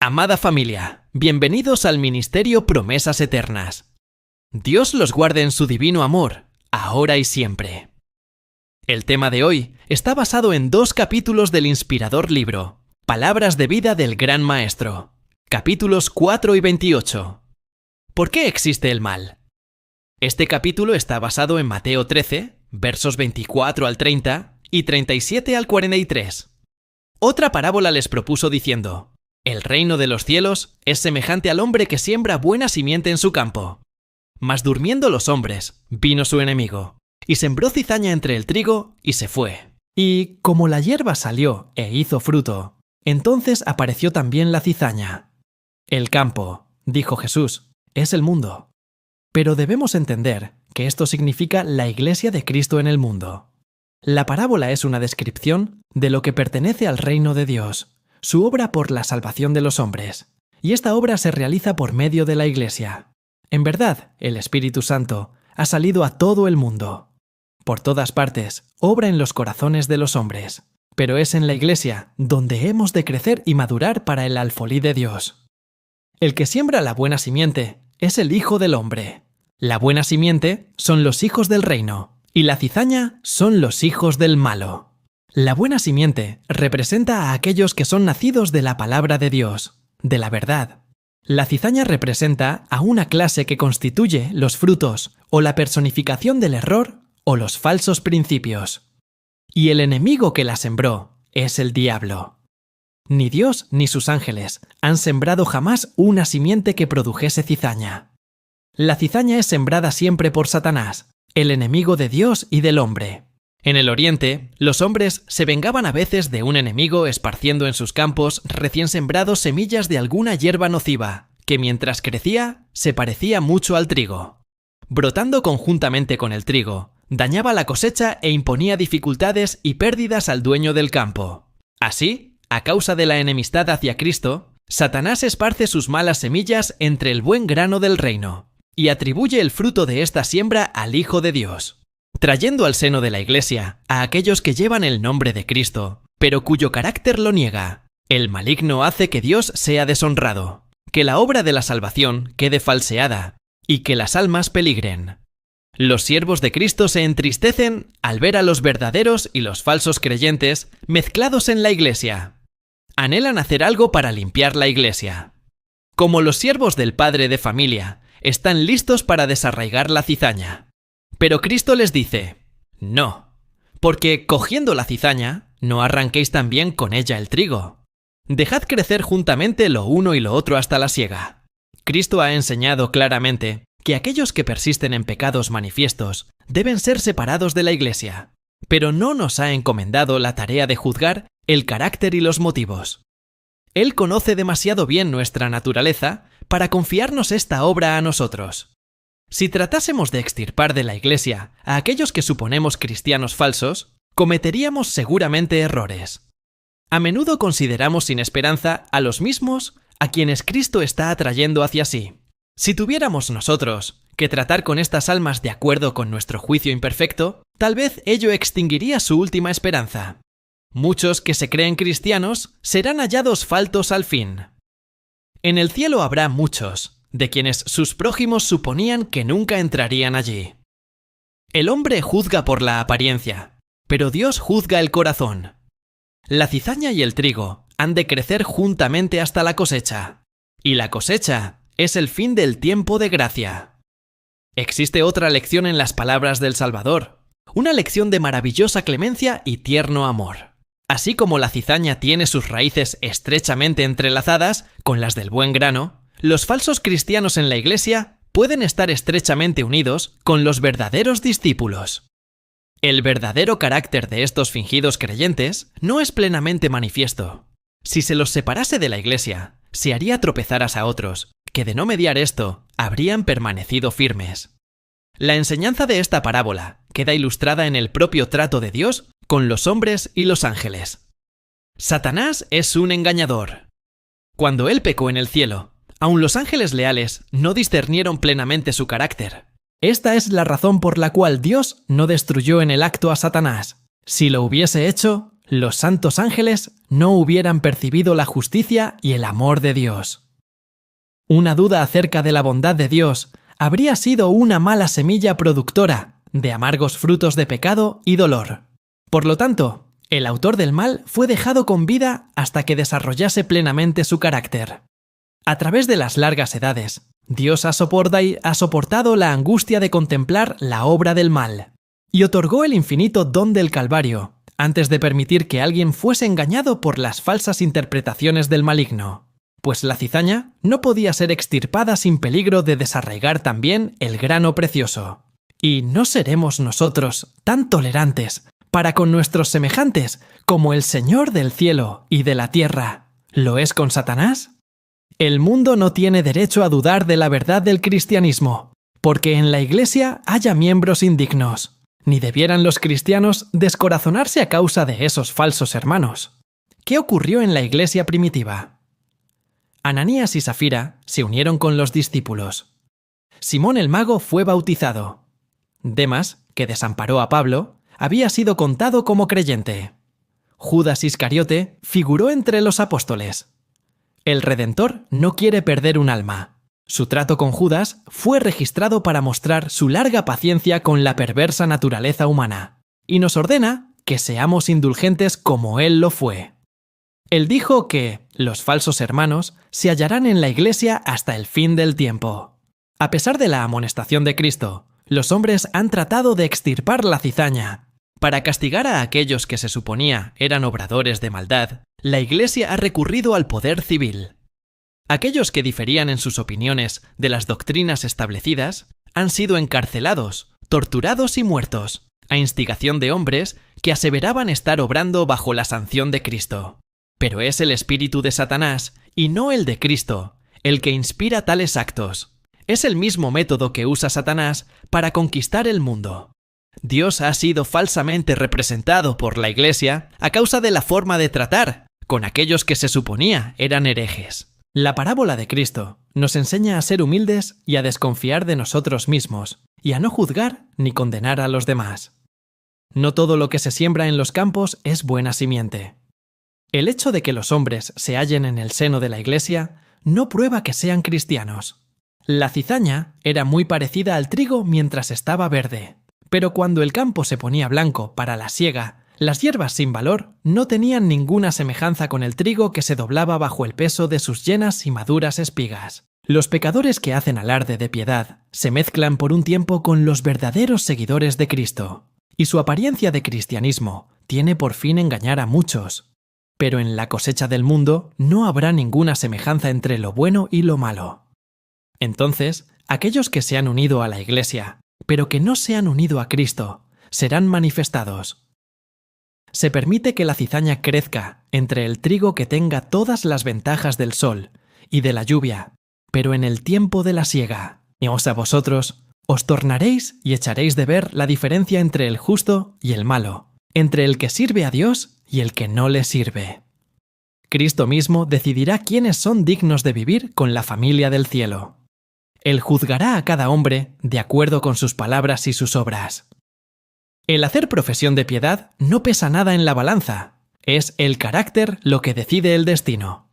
Amada familia, bienvenidos al Ministerio Promesas Eternas. Dios los guarde en su divino amor, ahora y siempre. El tema de hoy está basado en 2 capítulos del inspirador libro, Palabras de vida del Gran Maestro, capítulos 4 y 28. ¿Por qué existe el mal? Este capítulo está basado en Mateo 13, versos 24 al 30 y 37 al 43. Otra parábola les propuso diciendo: el reino de los cielos es semejante al hombre que siembra buena simiente en su campo. Mas durmiendo los hombres, vino su enemigo, y sembró cizaña entre el trigo, y se fue. Y como la hierba salió e hizo fruto, entonces apareció también la cizaña. El campo, dijo Jesús, es el mundo. Pero debemos entender que esto significa la Iglesia de Cristo en el mundo. La parábola es una descripción de lo que pertenece al reino de Dios, su obra por la salvación de los hombres, y esta obra se realiza por medio de la Iglesia. En verdad, el Espíritu Santo ha salido a todo el mundo. Por todas partes, obra en los corazones de los hombres, pero es en la Iglesia donde hemos de crecer y madurar para el alfolí de Dios. El que siembra la buena simiente es el Hijo del Hombre. La buena simiente son los hijos del reino, y la cizaña son los hijos del malo. La buena simiente representa a aquellos que son nacidos de la palabra de Dios, de la verdad. La cizaña representa a una clase que constituye los frutos o la personificación del error o los falsos principios. Y el enemigo que la sembró es el diablo. Ni Dios ni sus ángeles han sembrado jamás una simiente que produjese cizaña. La cizaña es sembrada siempre por Satanás, el enemigo de Dios y del hombre. En el Oriente, los hombres se vengaban a veces de un enemigo esparciendo en sus campos recién sembrados semillas de alguna hierba nociva, que mientras crecía, se parecía mucho al trigo. Brotando conjuntamente con el trigo, dañaba la cosecha e imponía dificultades y pérdidas al dueño del campo. Así, a causa de la enemistad hacia Cristo, Satanás esparce sus malas semillas entre el buen grano del reino, y atribuye el fruto de esta siembra al Hijo de Dios, trayendo al seno de la Iglesia a aquellos que llevan el nombre de Cristo, pero cuyo carácter lo niega. El maligno hace que Dios sea deshonrado, que la obra de la salvación quede falseada, y que las almas peligren. Los siervos de Cristo se entristecen al ver a los verdaderos y los falsos creyentes mezclados en la Iglesia. Anhelan hacer algo para limpiar la Iglesia. Como los siervos del padre de familia, están listos para desarraigar la cizaña. Pero Cristo les dice: no, porque cogiendo la cizaña, no arranquéis también con ella el trigo. Dejad crecer juntamente lo uno y lo otro hasta la siega. Cristo ha enseñado claramente que aquellos que persisten en pecados manifiestos deben ser separados de la Iglesia, pero no nos ha encomendado la tarea de juzgar el carácter y los motivos. Él conoce demasiado bien nuestra naturaleza para confiarnos esta obra a nosotros. Si tratásemos de extirpar de la Iglesia a aquellos que suponemos cristianos falsos, cometeríamos seguramente errores. A menudo consideramos sin esperanza a los mismos a quienes Cristo está atrayendo hacia sí. Si tuviéramos nosotros que tratar con estas almas de acuerdo con nuestro juicio imperfecto, tal vez ello extinguiría su última esperanza. Muchos que se creen cristianos serán hallados faltos al fin. En el cielo habrá muchos de quienes sus prójimos suponían que nunca entrarían allí. El hombre juzga por la apariencia, pero Dios juzga el corazón. La cizaña y el trigo han de crecer juntamente hasta la cosecha, y la cosecha es el fin del tiempo de gracia. Existe otra lección en las palabras del Salvador, una lección de maravillosa clemencia y tierno amor. Así como la cizaña tiene sus raíces estrechamente entrelazadas con las del buen grano, los falsos cristianos en la Iglesia pueden estar estrechamente unidos con los verdaderos discípulos. El verdadero carácter de estos fingidos creyentes no es plenamente manifiesto. Si se los separase de la Iglesia, se haría tropezar a otros, que de no mediar esto, habrían permanecido firmes. La enseñanza de esta parábola queda ilustrada en el propio trato de Dios con los hombres y los ángeles. Satanás es un engañador. Cuando él pecó en el cielo, aun los ángeles leales no discernieron plenamente su carácter. Esta es la razón por la cual Dios no destruyó en el acto a Satanás. Si lo hubiese hecho, los santos ángeles no hubieran percibido la justicia y el amor de Dios. Una duda acerca de la bondad de Dios habría sido una mala semilla productora de amargos frutos de pecado y dolor. Por lo tanto, el autor del mal fue dejado con vida hasta que desarrollase plenamente su carácter. A través de las largas edades, Dios ha soportado la angustia de contemplar la obra del mal y otorgó el infinito don del Calvario antes de permitir que alguien fuese engañado por las falsas interpretaciones del maligno, pues la cizaña no podía ser extirpada sin peligro de desarraigar también el grano precioso. ¿Y no seremos nosotros tan tolerantes para con nuestros semejantes como el Señor del cielo y de la tierra lo es con Satanás? El mundo no tiene derecho a dudar de la verdad del cristianismo, porque en la Iglesia haya miembros indignos, ni debieran los cristianos descorazonarse a causa de esos falsos hermanos. ¿Qué ocurrió en la Iglesia primitiva? Ananías y Safira se unieron con los discípulos. Simón el mago fue bautizado. Demas, que desamparó a Pablo, había sido contado como creyente. Judas Iscariote figuró entre los apóstoles. El Redentor no quiere perder un alma. Su trato con Judas fue registrado para mostrar su larga paciencia con la perversa naturaleza humana, y nos ordena que seamos indulgentes como él lo fue. Él dijo que los falsos hermanos se hallarán en la Iglesia hasta el fin del tiempo. A pesar de la amonestación de Cristo, los hombres han tratado de extirpar la cizaña. Para castigar a aquellos que se suponía eran obradores de maldad, la Iglesia ha recurrido al poder civil. Aquellos que diferían en sus opiniones de las doctrinas establecidas han sido encarcelados, torturados y muertos, a instigación de hombres que aseveraban estar obrando bajo la sanción de Cristo. Pero es el espíritu de Satanás, y no el de Cristo, el que inspira tales actos. Es el mismo método que usa Satanás para conquistar el mundo. Dios ha sido falsamente representado por la Iglesia a causa de la forma de tratar con aquellos que se suponía eran herejes. La parábola de Cristo nos enseña a ser humildes y a desconfiar de nosotros mismos, y a no juzgar ni condenar a los demás. No todo lo que se siembra en los campos es buena simiente. El hecho de que los hombres se hallen en el seno de la Iglesia no prueba que sean cristianos. La cizaña era muy parecida al trigo mientras estaba verde, pero cuando el campo se ponía blanco para la siega, las hierbas sin valor no tenían ninguna semejanza con el trigo que se doblaba bajo el peso de sus llenas y maduras espigas. Los pecadores que hacen alarde de piedad se mezclan por un tiempo con los verdaderos seguidores de Cristo, y su apariencia de cristianismo tiene por fin engañar a muchos. Pero en la cosecha del mundo no habrá ninguna semejanza entre lo bueno y lo malo. Entonces, aquellos que se han unido a la Iglesia, pero que no se han unido a Cristo, serán manifestados. Se permite que la cizaña crezca entre el trigo que tenga todas las ventajas del sol y de la lluvia, pero en el tiempo de la siega, a vosotros os tornaréis y echaréis de ver la diferencia entre el justo y el malo, entre el que sirve a Dios y el que no le sirve. Cristo mismo decidirá quiénes son dignos de vivir con la familia del cielo. Él juzgará a cada hombre de acuerdo con sus palabras y sus obras. El hacer profesión de piedad no pesa nada en la balanza, es el carácter lo que decide el destino.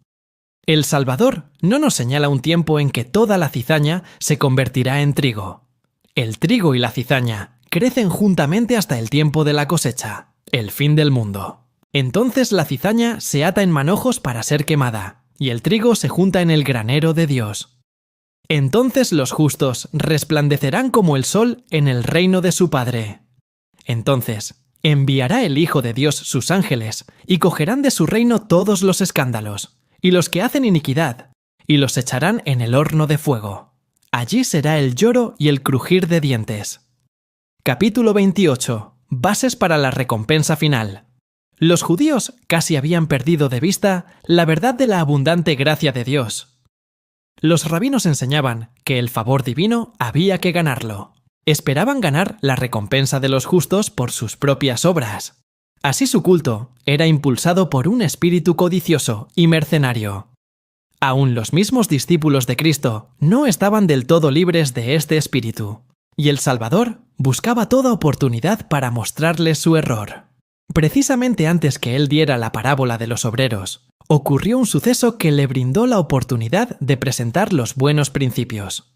El Salvador no nos señala un tiempo en que toda la cizaña se convertirá en trigo. El trigo y la cizaña crecen juntamente hasta el tiempo de la cosecha, el fin del mundo. Entonces la cizaña se ata en manojos para ser quemada, y el trigo se junta en el granero de Dios. Entonces los justos resplandecerán como el sol en el reino de su Padre. Entonces enviará el Hijo de Dios sus ángeles, y cogerán de su reino todos los escándalos, y los que hacen iniquidad, y los echarán en el horno de fuego. Allí será el lloro y el crujir de dientes. Capítulo 28. Bases para la recompensa final. Los judíos casi habían perdido de vista la verdad de la abundante gracia de Dios. Los rabinos enseñaban que el favor divino había que ganarlo. Esperaban ganar la recompensa de los justos por sus propias obras. Así su culto era impulsado por un espíritu codicioso y mercenario. Aún los mismos discípulos de Cristo no estaban del todo libres de este espíritu, y el Salvador buscaba toda oportunidad para mostrarles su error. Precisamente antes que él diera la parábola de los obreros, ocurrió un suceso que le brindó la oportunidad de presentar los buenos principios.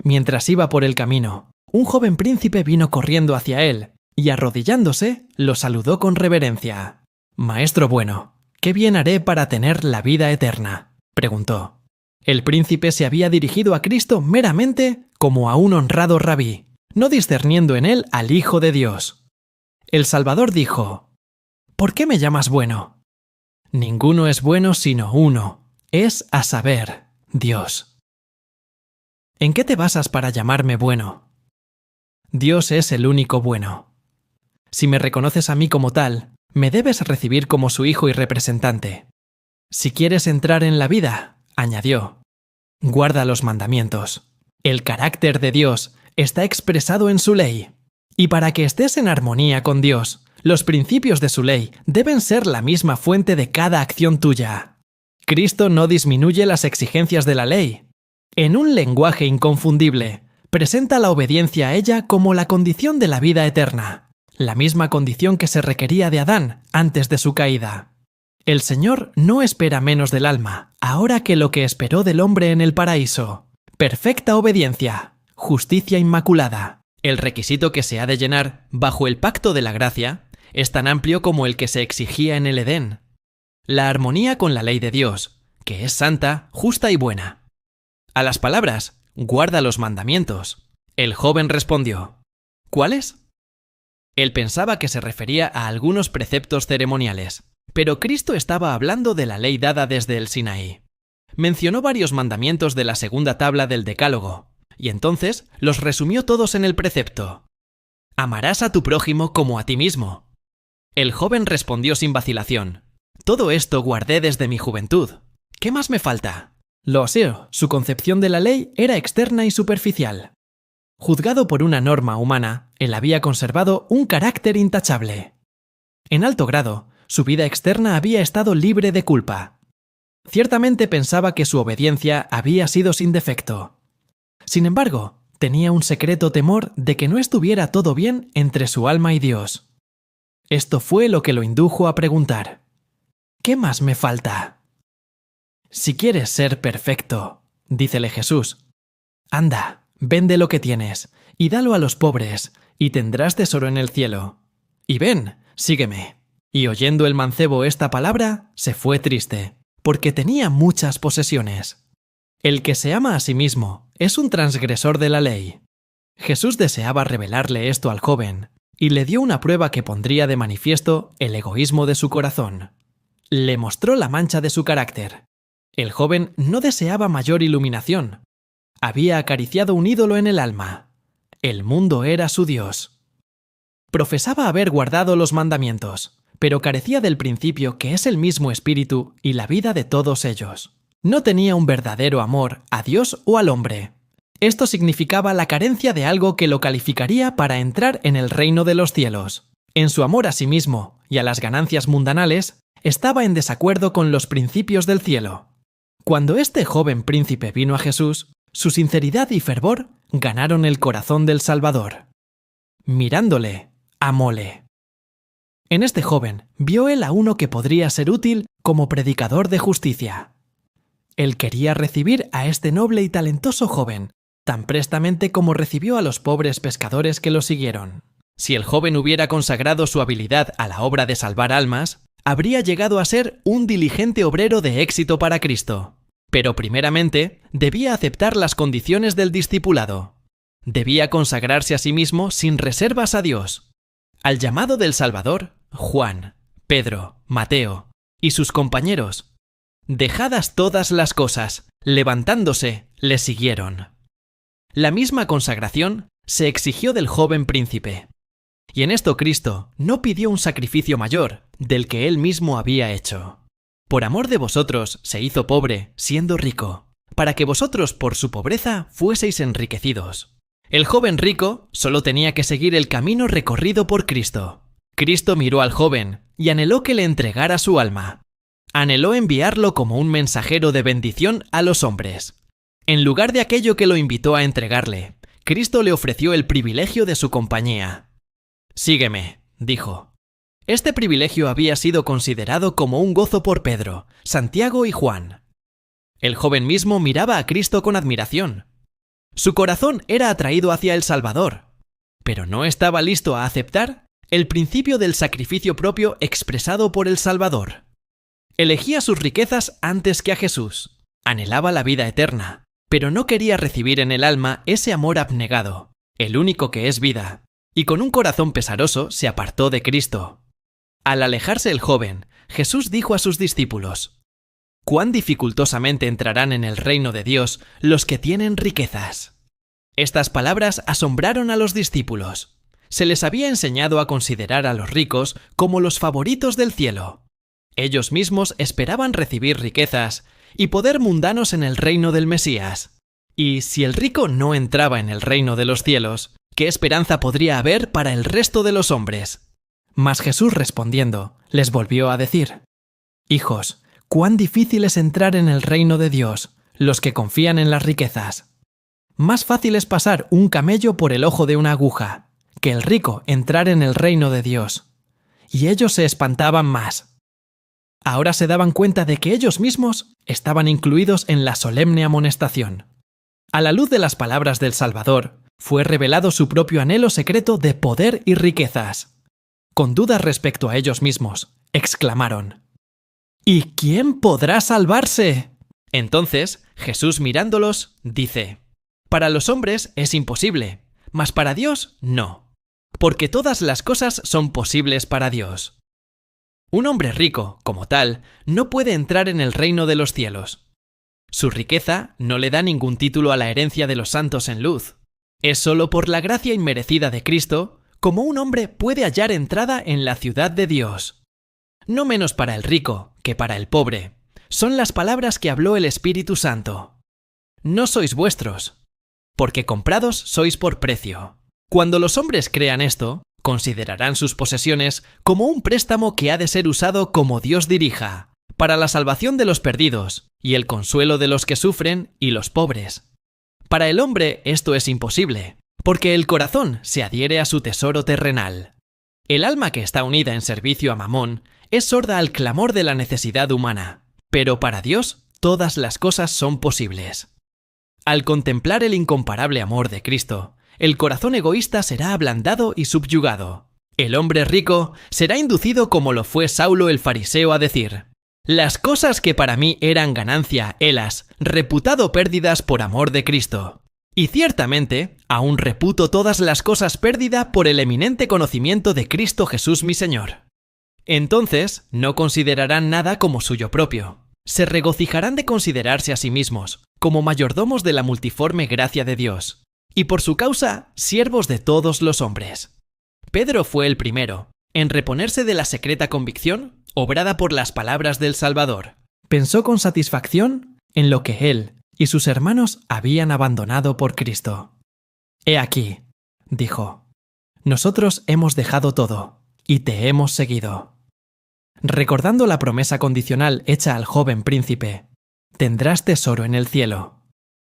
Mientras iba por el camino, un joven príncipe vino corriendo hacia él y, arrodillándose, lo saludó con reverencia. «Maestro bueno, ¿qué bien haré para tener la vida eterna?», preguntó. El príncipe se había dirigido a Cristo meramente como a un honrado rabí, no discerniendo en él al Hijo de Dios. El Salvador dijo: «¿Por qué me llamas bueno? Ninguno es bueno sino uno, es a saber, Dios». ¿En qué te basas para llamarme bueno? Dios es el único bueno. Si me reconoces a mí como tal, me debes recibir como su hijo y representante. Si quieres entrar en la vida, añadió, guarda los mandamientos. El carácter de Dios está expresado en su ley. Y para que estés en armonía con Dios, los principios de su ley deben ser la misma fuente de cada acción tuya. Cristo no disminuye las exigencias de la ley. En un lenguaje inconfundible, presenta la obediencia a ella como la condición de la vida eterna, la misma condición que se requería de Adán antes de su caída. El Señor no espera menos del alma, ahora que lo que esperó del hombre en el paraíso: perfecta obediencia, justicia inmaculada. El requisito que se ha de llenar bajo el pacto de la gracia es tan amplio como el que se exigía en el Edén. La armonía con la ley de Dios, que es santa, justa y buena. A las palabras, guarda los mandamientos, el joven respondió: ¿cuáles? Él pensaba que se refería a algunos preceptos ceremoniales, pero Cristo estaba hablando de la ley dada desde el Sinaí. Mencionó varios mandamientos de la segunda tabla del Decálogo, y entonces los resumió todos en el precepto: amarás a tu prójimo como a ti mismo. El joven respondió sin vacilación: todo esto guardé desde mi juventud. ¿Qué más me falta? Lo sé, su concepción de la ley era externa y superficial. Juzgado por una norma humana, él había conservado un carácter intachable. En alto grado, su vida externa había estado libre de culpa. Ciertamente pensaba que su obediencia había sido sin defecto. Sin embargo, tenía un secreto temor de que no estuviera todo bien entre su alma y Dios. Esto fue lo que lo indujo a preguntar: ¿qué más me falta? Si quieres ser perfecto, dícele Jesús, anda, vende lo que tienes y dalo a los pobres, y tendrás tesoro en el cielo. Y ven, sígueme. Y oyendo el mancebo esta palabra, se fue triste, porque tenía muchas posesiones. El que se ama a sí mismo es un transgresor de la ley. Jesús deseaba revelarle esto al joven, y le dio una prueba que pondría de manifiesto el egoísmo de su corazón. Le mostró la mancha de su carácter. El joven no deseaba mayor iluminación. Había acariciado un ídolo en el alma. El mundo era su Dios. Profesaba haber guardado los mandamientos, pero carecía del principio que es el mismo espíritu y la vida de todos ellos. No tenía un verdadero amor a Dios o al hombre. Esto significaba la carencia de algo que lo calificaría para entrar en el reino de los cielos. En su amor a sí mismo y a las ganancias mundanales, estaba en desacuerdo con los principios del cielo. Cuando este joven príncipe vino a Jesús, su sinceridad y fervor ganaron el corazón del Salvador. Mirándole, amóle. En este joven vio él a uno que podría ser útil como predicador de justicia. Él quería recibir a este noble y talentoso joven, tan prestamente como recibió a los pobres pescadores que lo siguieron. Si el joven hubiera consagrado su habilidad a la obra de salvar almas, habría llegado a ser un diligente obrero de éxito para Cristo. Pero primeramente debía aceptar las condiciones del discipulado. Debía consagrarse a sí mismo sin reservas a Dios. Al llamado del Salvador, Juan, Pedro, Mateo y sus compañeros, dejadas todas las cosas, levantándose, le siguieron. La misma consagración se exigió del joven príncipe. Y en esto Cristo no pidió un sacrificio mayor del que él mismo había hecho. Por amor de vosotros se hizo pobre, siendo rico, para que vosotros por su pobreza fueseis enriquecidos. El joven rico solo tenía que seguir el camino recorrido por Cristo. Cristo miró al joven y anheló que le entregara su alma. Anheló enviarlo como un mensajero de bendición a los hombres. En lugar de aquello que lo invitó a entregarle, Cristo le ofreció el privilegio de su compañía. «Sígueme», dijo. Este privilegio había sido considerado como un gozo por Pedro, Santiago y Juan. El joven mismo miraba a Cristo con admiración. Su corazón era atraído hacia el Salvador, pero no estaba listo a aceptar el principio del sacrificio propio expresado por el Salvador. Elegía sus riquezas antes que a Jesús. Anhelaba la vida eterna, pero no quería recibir en el alma ese amor abnegado, el único que es vida, y con un corazón pesaroso se apartó de Cristo. Al alejarse el joven, Jesús dijo a sus discípulos: «Cuán dificultosamente entrarán en el reino de Dios los que tienen riquezas». Estas palabras asombraron a los discípulos. Se les había enseñado a considerar a los ricos como los favoritos del cielo. Ellos mismos esperaban recibir riquezas y poder mundanos en el reino del Mesías. Y si el rico no entraba en el reino de los cielos, ¿qué esperanza podría haber para el resto de los hombres? Mas Jesús respondiendo, les volvió a decir: «Hijos, cuán difícil es entrar en el reino de Dios, los que confían en las riquezas. Más fácil es pasar un camello por el ojo de una aguja, que el rico entrar en el reino de Dios». Y ellos se espantaban más. Ahora se daban cuenta de que ellos mismos estaban incluidos en la solemne amonestación. A la luz de las palabras del Salvador, fue revelado su propio anhelo secreto de poder y riquezas. Con dudas respecto a ellos mismos, exclamaron: «¿Y quién podrá salvarse?». Entonces, Jesús mirándolos, dice: «Para los hombres es imposible, mas para Dios no, porque todas las cosas son posibles para Dios». Un hombre rico, como tal, no puede entrar en el reino de los cielos. Su riqueza no le da ningún título a la herencia de los santos en luz. Es solo por la gracia inmerecida de Cristo como un hombre puede hallar entrada en la ciudad de Dios. No menos para el rico que para el pobre. Son las palabras que habló el Espíritu Santo. «No sois vuestros, porque comprados sois por precio». Cuando los hombres crean esto, considerarán sus posesiones como un préstamo que ha de ser usado como Dios dirija, para la salvación de los perdidos y el consuelo de los que sufren y los pobres. Para el hombre esto es imposible, porque el corazón se adhiere a su tesoro terrenal. El alma que está unida en servicio a Mamón es sorda al clamor de la necesidad humana, pero para Dios todas las cosas son posibles. Al contemplar el incomparable amor de Cristo, el corazón egoísta será ablandado y subyugado. El hombre rico será inducido como lo fue Saulo el fariseo a decir: «Las cosas que para mí eran ganancia, helas, reputado pérdidas por amor de Cristo. Y ciertamente, aún reputo todas las cosas pérdida por el eminente conocimiento de Cristo Jesús mi Señor». Entonces, no considerarán nada como suyo propio. Se regocijarán de considerarse a sí mismos como mayordomos de la multiforme gracia de Dios, y por su causa, siervos de todos los hombres. Pedro fue el primero en reponerse de la secreta convicción obrada por las palabras del Salvador. Pensó con satisfacción en lo que él y sus hermanos habían abandonado por Cristo. «He aquí», dijo, «nosotros hemos dejado todo y te hemos seguido». Recordando la promesa condicional hecha al joven príncipe: «Tendrás tesoro en el cielo».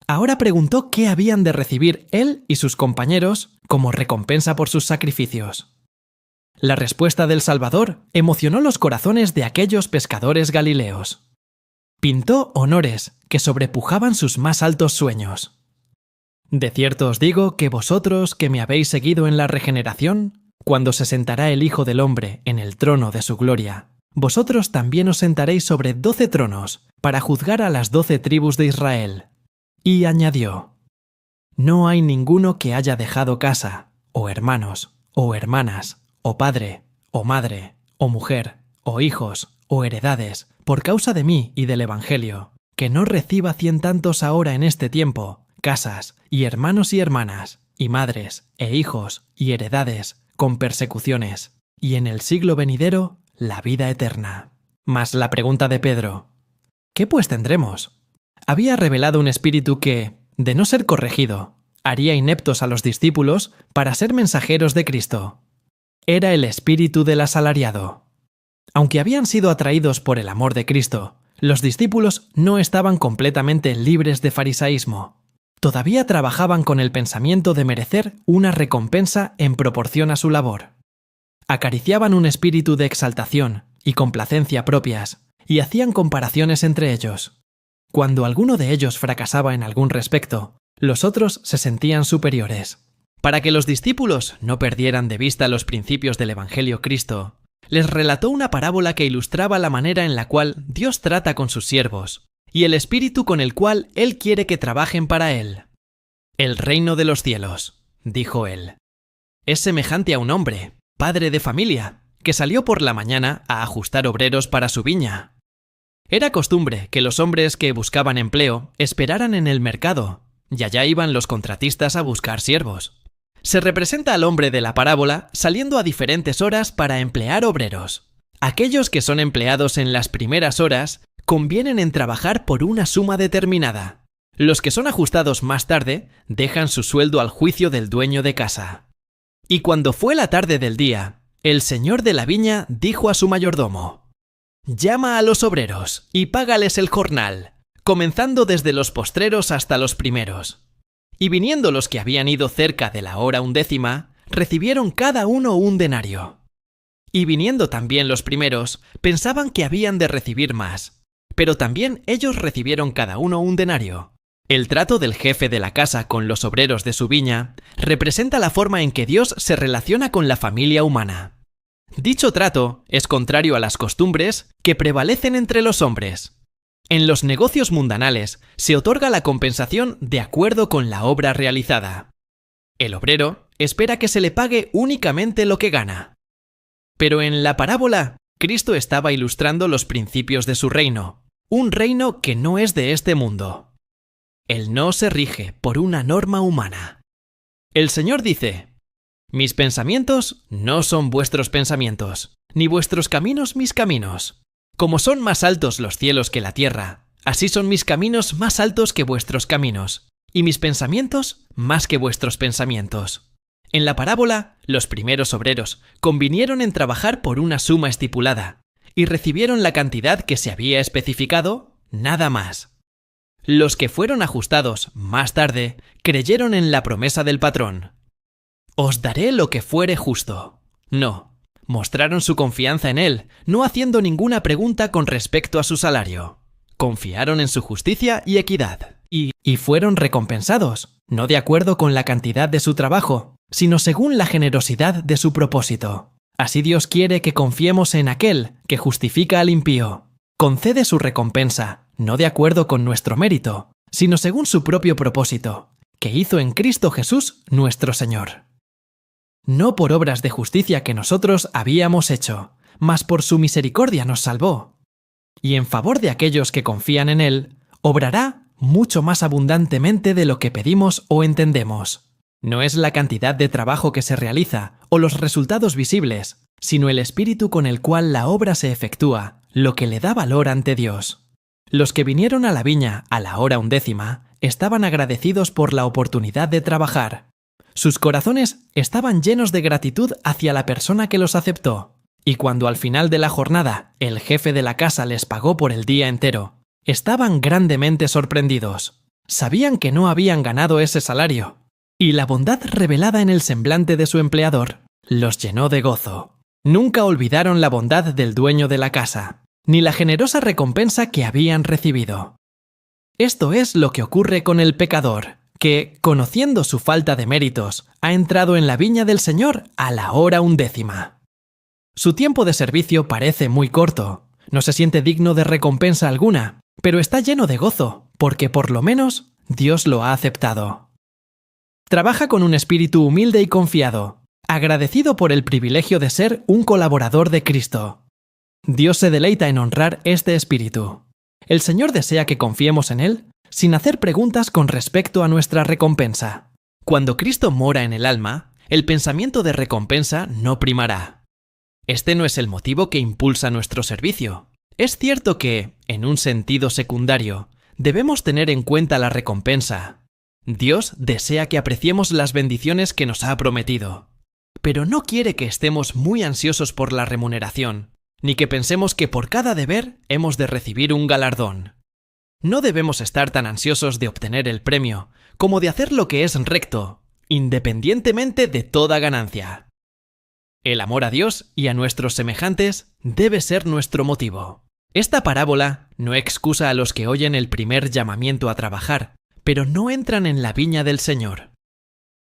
Ahora preguntó qué habían de recibir él y sus compañeros como recompensa por sus sacrificios. La respuesta del Salvador emocionó los corazones de aquellos pescadores galileos. Pintó honores que sobrepujaban sus más altos sueños. «De cierto os digo que vosotros que me habéis seguido en la regeneración, cuando se sentará el Hijo del Hombre en el trono de su gloria, vosotros también os sentaréis sobre 12 tronos para juzgar a las 12 tribus de Israel». Y añadió: «No hay ninguno que haya dejado casa, o hermanos, o hermanas, o padre, o madre, o mujer, o hijos, o heredades, por causa de mí y del Evangelio, que no reciba 100 tantos ahora en este tiempo, casas, y hermanos y hermanas, y madres, e hijos, y heredades, con persecuciones, y en el siglo venidero, la vida eterna». Mas la pregunta de Pedro: «¿Qué pues tendremos?», había revelado un espíritu que, de no ser corregido, haría ineptos a los discípulos para ser mensajeros de Cristo. Era el espíritu del asalariado. Aunque habían sido atraídos por el amor de Cristo, los discípulos no estaban completamente libres de farisaísmo. Todavía trabajaban con el pensamiento de merecer una recompensa en proporción a su labor. acariciaban un espíritu de exaltación y complacencia propias, y hacían comparaciones entre ellos. Cuando alguno de ellos fracasaba en algún respecto, los otros se sentían superiores. Para que los discípulos no perdieran de vista los principios del Evangelio Cristo, les relató una parábola que ilustraba la manera en la cual Dios trata con sus siervos y el espíritu con el cual Él quiere que trabajen para Él. El reino de los cielos, dijo Él, es semejante a un hombre, padre de familia, que salió por la mañana a ajustar obreros para su viña. Era costumbre que los hombres que buscaban empleo esperaran en el mercado, y allá iban los contratistas a buscar siervos. Se representa al hombre de la parábola saliendo a diferentes horas para emplear obreros. Aquellos que son empleados en las primeras horas convienen en trabajar por una suma determinada. Los que son ajustados más tarde dejan su sueldo al juicio del dueño de casa. Y cuando fue la tarde del día, el señor de la viña dijo a su mayordomo: «Llama a los obreros y págales el jornal, comenzando desde los postreros hasta los primeros». Y viniendo los que habían ido cerca de la hora 11, recibieron cada uno un denario. Y viniendo también los primeros, pensaban que habían de recibir más, pero también ellos recibieron cada uno un denario. El trato del jefe de la casa con los obreros de su viña representa la forma en que Dios se relaciona con la familia humana. Dicho trato es contrario a las costumbres que prevalecen entre los hombres. En los negocios mundanales se otorga la compensación de acuerdo con la obra realizada. El obrero espera que se le pague únicamente lo que gana. Pero en la parábola, Cristo estaba ilustrando los principios de su reino, un reino que no es de este mundo. Él no se rige por una norma humana. El Señor dice: «Mis pensamientos no son vuestros pensamientos, ni vuestros caminos mis caminos. Como son más altos los cielos que la tierra, así son mis caminos más altos que vuestros caminos, y mis pensamientos más que vuestros pensamientos». En la parábola, los primeros obreros convinieron en trabajar por una suma estipulada, y recibieron la cantidad que se había especificado, nada más. Los que fueron ajustados más tarde creyeron en la promesa del patrón: «Os daré lo que fuere justo». No, mostraron su confianza en él, no haciendo ninguna pregunta con respecto a su salario. Confiaron en su justicia y equidad, y fueron recompensados, no de acuerdo con la cantidad de su trabajo, sino según la generosidad de su propósito. Así Dios quiere que confiemos en aquel que justifica al impío. Concede su recompensa, no de acuerdo con nuestro mérito, sino según su propio propósito, que hizo en Cristo Jesús nuestro Señor. No por obras de justicia que nosotros habíamos hecho, mas por su misericordia nos salvó. Y en favor de aquellos que confían en Él, obrará mucho más abundantemente de lo que pedimos o entendemos. No es la cantidad de trabajo que se realiza o los resultados visibles, sino el espíritu con el cual la obra se efectúa, lo que le da valor ante Dios. Los que vinieron a la viña a la hora 11 estaban agradecidos por la oportunidad de trabajar. Sus corazones estaban llenos de gratitud hacia la persona que los aceptó, y cuando al final de la jornada el jefe de la casa les pagó por el día entero, estaban grandemente sorprendidos. Sabían que no habían ganado ese salario, y la bondad revelada en el semblante de su empleador los llenó de gozo. Nunca olvidaron la bondad del dueño de la casa, ni la generosa recompensa que habían recibido. Esto es lo que ocurre con el pecador, que, conociendo su falta de méritos, ha entrado en la viña del Señor a la hora 11. Su tiempo de servicio parece muy corto, no se siente digno de recompensa alguna, pero está lleno de gozo, porque por lo menos Dios lo ha aceptado. Trabaja con un espíritu humilde y confiado, agradecido por el privilegio de ser un colaborador de Cristo. Dios se deleita en honrar este espíritu. El Señor desea que confiemos en Él sin hacer preguntas con respecto a nuestra recompensa. Cuando Cristo mora en el alma, el pensamiento de recompensa no primará. Este no es el motivo que impulsa nuestro servicio. Es cierto que, en un sentido secundario, debemos tener en cuenta la recompensa. Dios desea que apreciemos las bendiciones que nos ha prometido, pero no quiere que estemos muy ansiosos por la remuneración, ni que pensemos que por cada deber hemos de recibir un galardón. No debemos estar tan ansiosos de obtener el premio como de hacer lo que es recto, independientemente de toda ganancia. El amor a Dios y a nuestros semejantes debe ser nuestro motivo. Esta parábola no excusa a los que oyen el primer llamamiento a trabajar, pero no entran en la viña del Señor.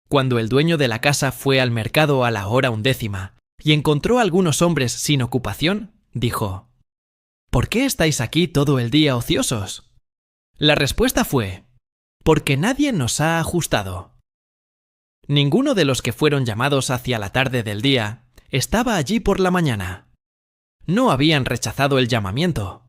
Cuando el dueño de la casa fue al mercado a la hora 11 y encontró a algunos hombres sin ocupación, dijo: ¿Por qué estáis aquí todo el día ociosos? La respuesta fue: porque nadie nos ha ajustado. Ninguno de los que fueron llamados hacia la tarde del día estaba allí por la mañana. No habían rechazado el llamamiento.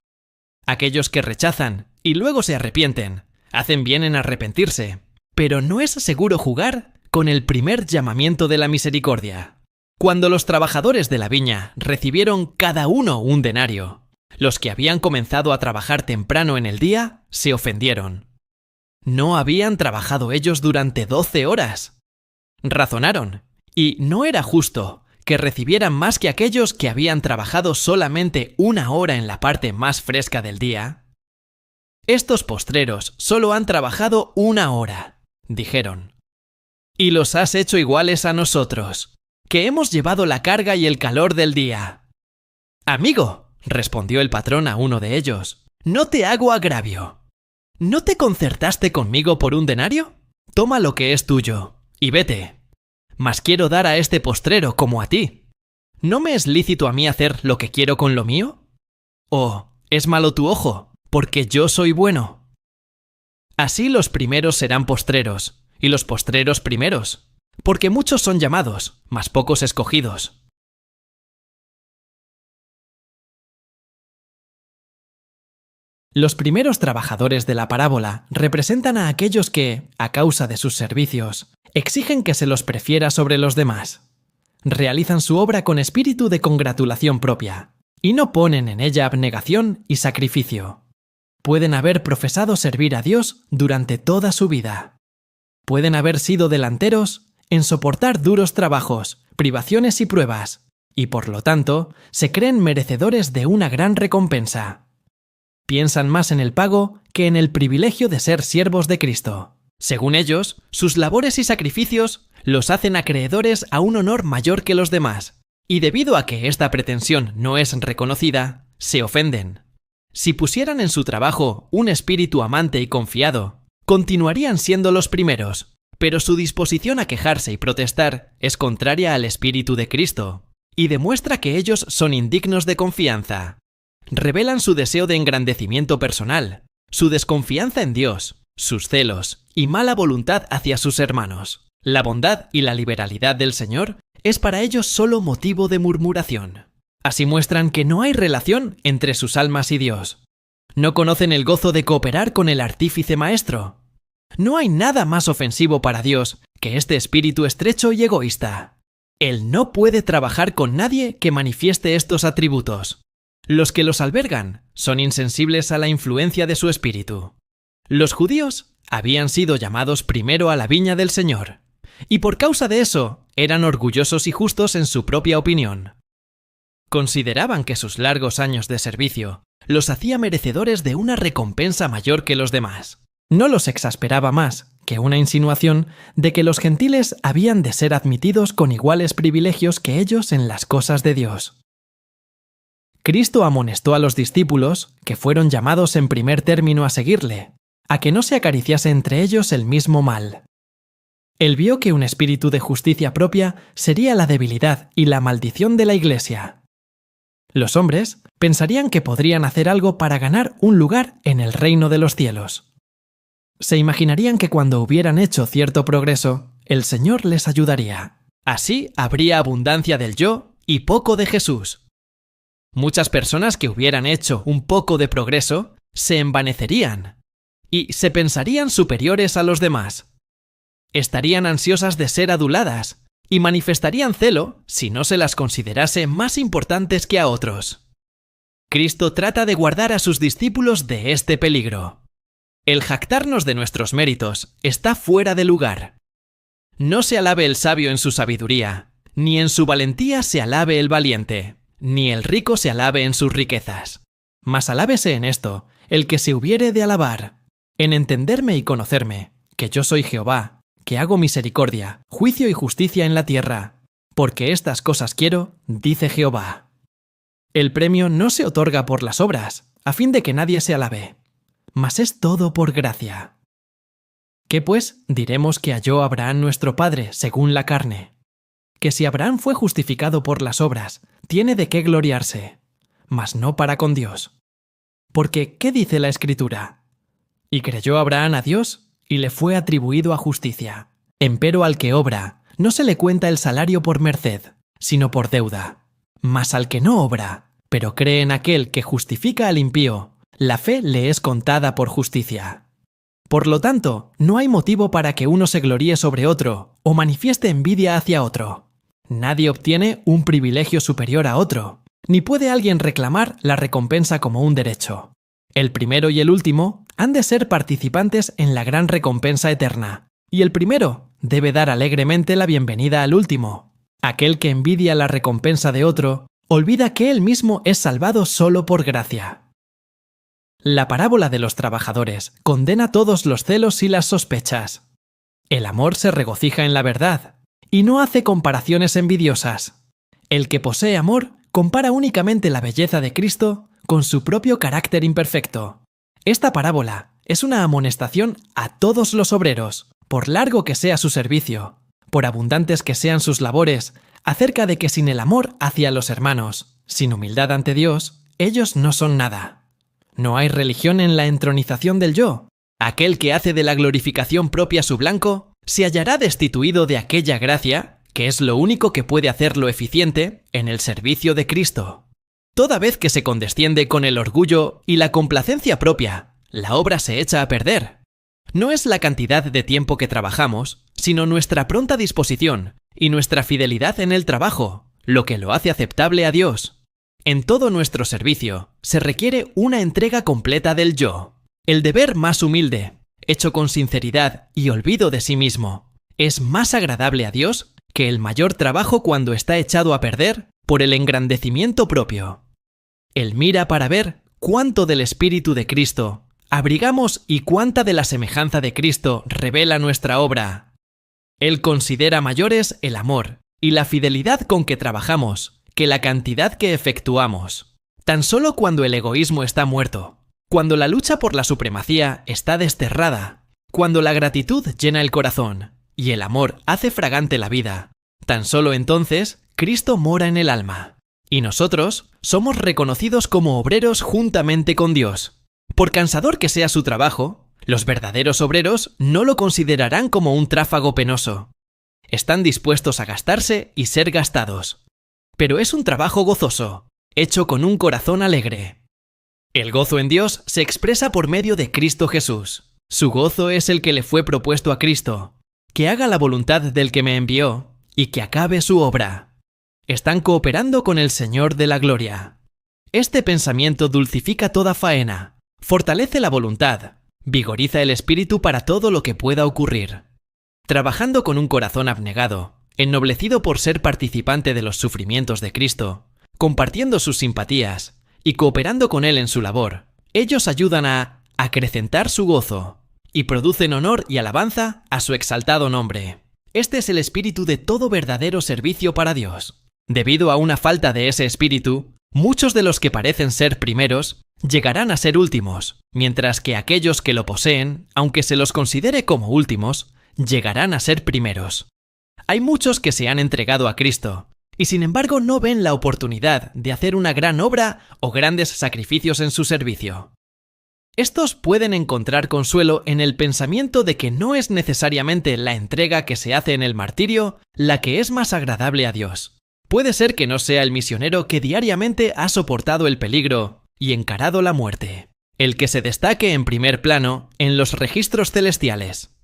Aquellos que rechazan y luego se arrepienten, hacen bien en arrepentirse, pero no es seguro jugar con el primer llamamiento de la misericordia. Cuando los trabajadores de la viña recibieron cada uno un denario, los que habían comenzado a trabajar temprano en el día se ofendieron. No habían trabajado ellos durante 12 horas. Razonaron, y no era justo que recibieran más que aquellos que habían trabajado solamente 1 hora en la parte más fresca del día. Estos postreros solo han trabajado 1 hora, dijeron. Y los has hecho iguales a nosotros, que hemos llevado la carga y el calor del día. Amigo, respondió el patrón a uno de ellos, no te hago agravio. ¿No te concertaste conmigo por un denario? Toma lo que es tuyo y vete. Mas quiero dar a este postrero como a ti. ¿No me es lícito a mí hacer lo que quiero con lo mío? ¿O es malo tu ojo, porque yo soy bueno? Así los primeros serán postreros, y los postreros primeros, porque muchos son llamados, mas pocos escogidos. Los primeros trabajadores de la parábola representan a aquellos que, a causa de sus servicios, exigen que se los prefiera sobre los demás. Realizan su obra con espíritu de congratulación propia, y no ponen en ella abnegación y sacrificio. Pueden haber profesado servir a Dios durante toda su vida. Pueden haber sido delanteros en soportar duros trabajos, privaciones y pruebas, y por lo tanto, se creen merecedores de una gran recompensa. Piensan más en el pago que en el privilegio de ser siervos de Cristo. Según ellos, sus labores y sacrificios los hacen acreedores a un honor mayor que los demás, y debido a que esta pretensión no es reconocida, se ofenden. Si pusieran en su trabajo un espíritu amante y confiado, continuarían siendo los primeros, pero su disposición a quejarse y protestar es contraria al espíritu de Cristo, y demuestra que ellos son indignos de confianza. Revelan su deseo de engrandecimiento personal, su desconfianza en Dios, sus celos y mala voluntad hacia sus hermanos. La bondad y la liberalidad del Señor es para ellos solo motivo de murmuración. Así muestran que no hay relación entre sus almas y Dios. No conocen el gozo de cooperar con el artífice maestro. No hay nada más ofensivo para Dios que este espíritu estrecho y egoísta. Él no puede trabajar con nadie que manifieste estos atributos. Los que los albergan son insensibles a la influencia de su espíritu. Los judíos habían sido llamados primero a la viña del Señor, y por causa de eso eran orgullosos y justos en su propia opinión. Consideraban que sus largos años de servicio los hacía merecedores de una recompensa mayor que los demás. No los exasperaba más que una insinuación de que los gentiles habían de ser admitidos con iguales privilegios que ellos en las cosas de Dios. Cristo amonestó a los discípulos, que fueron llamados en primer término a seguirle, a que no se acariciase entre ellos el mismo mal. Él vio que un espíritu de justicia propia sería la debilidad y la maldición de la Iglesia. Los hombres pensarían que podrían hacer algo para ganar un lugar en el reino de los cielos. Se imaginarían que cuando hubieran hecho cierto progreso, el Señor les ayudaría. Así habría abundancia del yo y poco de Jesús. Muchas personas que hubieran hecho un poco de progreso se envanecerían y se pensarían superiores a los demás. Estarían ansiosas de ser aduladas y manifestarían celo si no se las considerase más importantes que a otros. Cristo trata de guardar a sus discípulos de este peligro. El jactarnos de nuestros méritos está fuera de lugar. No se alabe el sabio en su sabiduría, ni en su valentía se alabe el valiente, ni el rico se alabe en sus riquezas. Mas alábese en esto el que se hubiere de alabar, en entenderme y conocerme, que yo soy Jehová, que hago misericordia, juicio y justicia en la tierra. Porque estas cosas quiero, dice Jehová. El premio no se otorga por las obras, a fin de que nadie se alabe, mas es todo por gracia. ¿Qué pues diremos que halló Abraham nuestro padre según la carne? Que si Abraham fue justificado por las obras, tiene de qué gloriarse, mas no para con Dios. Porque, ¿qué dice la Escritura? Y creyó Abraham a Dios, y le fue atribuido a justicia. Empero al que obra, no se le cuenta el salario por merced, sino por deuda. Mas al que no obra, pero cree en aquel que justifica al impío, la fe le es contada por justicia. Por lo tanto, no hay motivo para que uno se gloríe sobre otro, o manifieste envidia hacia otro. Nadie obtiene un privilegio superior a otro, ni puede alguien reclamar la recompensa como un derecho. El primero y el último han de ser participantes en la gran recompensa eterna, y el primero debe dar alegremente la bienvenida al último. Aquel que envidia la recompensa de otro, olvida que él mismo es salvado solo por gracia. La parábola de los trabajadores condena todos los celos y las sospechas. El amor se regocija en la verdad, y no hace comparaciones envidiosas. El que posee amor compara únicamente la belleza de Cristo con su propio carácter imperfecto. Esta parábola es una amonestación a todos los obreros, por largo que sea su servicio, por abundantes que sean sus labores, acerca de que sin el amor hacia los hermanos, sin humildad ante Dios, ellos no son nada. No hay religión en la entronización del yo. Aquel que hace de la glorificación propia su blanco, se hallará destituido de aquella gracia, que es lo único que puede hacerlo eficiente, en el servicio de Cristo. Toda vez que se condesciende con el orgullo y la complacencia propia, la obra se echa a perder. No es la cantidad de tiempo que trabajamos, sino nuestra pronta disposición y nuestra fidelidad en el trabajo, lo que lo hace aceptable a Dios. En todo nuestro servicio se requiere una entrega completa del yo. El deber más humilde, hecho con sinceridad y olvido de sí mismo, es más agradable a Dios que el mayor trabajo cuando está echado a perder por el engrandecimiento propio. Él mira para ver cuánto del Espíritu de Cristo abrigamos y cuánta de la semejanza de Cristo revela nuestra obra. Él considera mayores el amor y la fidelidad con que trabajamos que la cantidad que efectuamos. Tan solo cuando el egoísmo está muerto, cuando la lucha por la supremacía está desterrada, cuando la gratitud llena el corazón y el amor hace fragante la vida, tan solo entonces Cristo mora en el alma, y nosotros somos reconocidos como obreros juntamente con Dios. Por cansador que sea su trabajo, los verdaderos obreros no lo considerarán como un tráfago penoso. Están dispuestos a gastarse y ser gastados. Pero es un trabajo gozoso, hecho con un corazón alegre. El gozo en Dios se expresa por medio de Cristo Jesús. Su gozo es el que le fue propuesto a Cristo, que haga la voluntad del que me envió y que acabe su obra. Están cooperando con el Señor de la gloria. Este pensamiento dulcifica toda faena, fortalece la voluntad, vigoriza el espíritu para todo lo que pueda ocurrir. Trabajando con un corazón abnegado, ennoblecido por ser participante de los sufrimientos de Cristo, compartiendo sus simpatías y cooperando con Él en su labor, ellos ayudan a acrecentar su gozo y producen honor y alabanza a su exaltado nombre. Este es el espíritu de todo verdadero servicio para Dios. Debido a una falta de ese espíritu, muchos de los que parecen ser primeros llegarán a ser últimos, mientras que aquellos que lo poseen, aunque se los considere como últimos, llegarán a ser primeros. Hay muchos que se han entregado a Cristo, y sin embargo no ven la oportunidad de hacer una gran obra o grandes sacrificios en su servicio. Estos pueden encontrar consuelo en el pensamiento de que no es necesariamente la entrega que se hace en el martirio la que es más agradable a Dios. Puede ser que no sea el misionero que diariamente ha soportado el peligro y encarado la muerte, el que se destaque en primer plano en los registros celestiales.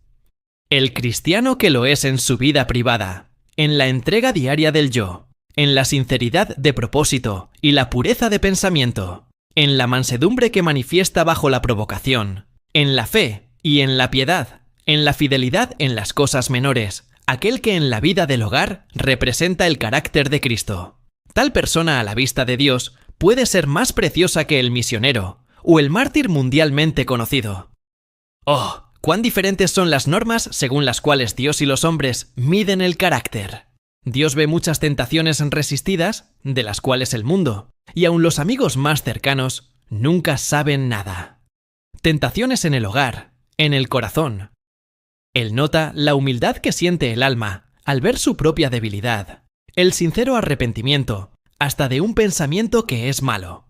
El cristiano que lo es en su vida privada, en la entrega diaria del yo, en la sinceridad de propósito y la pureza de pensamiento, en la mansedumbre que manifiesta bajo la provocación, en la fe y en la piedad, en la fidelidad en las cosas menores, aquel que en la vida del hogar representa el carácter de Cristo. Tal persona a la vista de Dios puede ser más preciosa que el misionero o el mártir mundialmente conocido. ¡Oh! Cuán diferentes son las normas según las cuales Dios y los hombres miden el carácter. Dios ve muchas tentaciones resistidas, de las cuales el mundo, y aun los amigos más cercanos, nunca saben nada. Tentaciones en el hogar, en el corazón. Él nota la humildad que siente el alma al ver su propia debilidad, el sincero arrepentimiento, hasta de un pensamiento que es malo.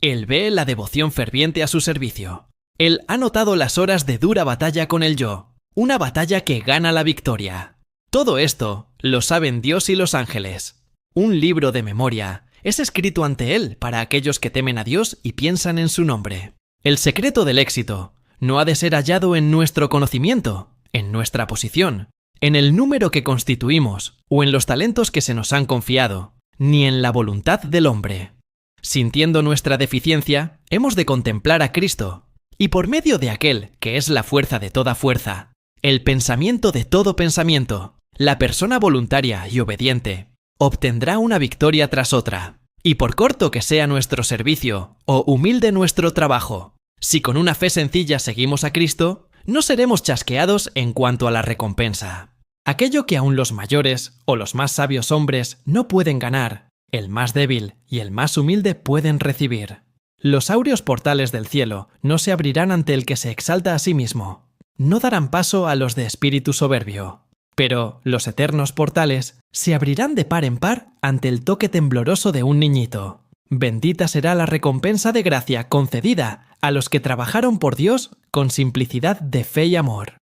Él ve la devoción ferviente a su servicio. Él ha notado las horas de dura batalla con el yo, una batalla que gana la victoria. Todo esto lo saben Dios y los ángeles. Un libro de memoria es escrito ante Él para aquellos que temen a Dios y piensan en su nombre. El secreto del éxito no ha de ser hallado en nuestro conocimiento, en nuestra posición, en el número que constituimos o en los talentos que se nos han confiado, ni en la voluntad del hombre. Sintiendo nuestra deficiencia, hemos de contemplar a Cristo, y por medio de aquel que es la fuerza de toda fuerza, el pensamiento de todo pensamiento, la persona voluntaria y obediente, obtendrá una victoria tras otra. Y por corto que sea nuestro servicio o humilde nuestro trabajo, si con una fe sencilla seguimos a Cristo, no seremos chasqueados en cuanto a la recompensa. Aquello que aun los mayores o los más sabios hombres no pueden ganar, el más débil y el más humilde pueden recibir. Los áureos portales del cielo no se abrirán ante el que se exalta a sí mismo. No darán paso a los de espíritu soberbio. Pero los eternos portales se abrirán de par en par ante el toque tembloroso de un niñito. Bendita será la recompensa de gracia concedida a los que trabajaron por Dios con simplicidad de fe y amor.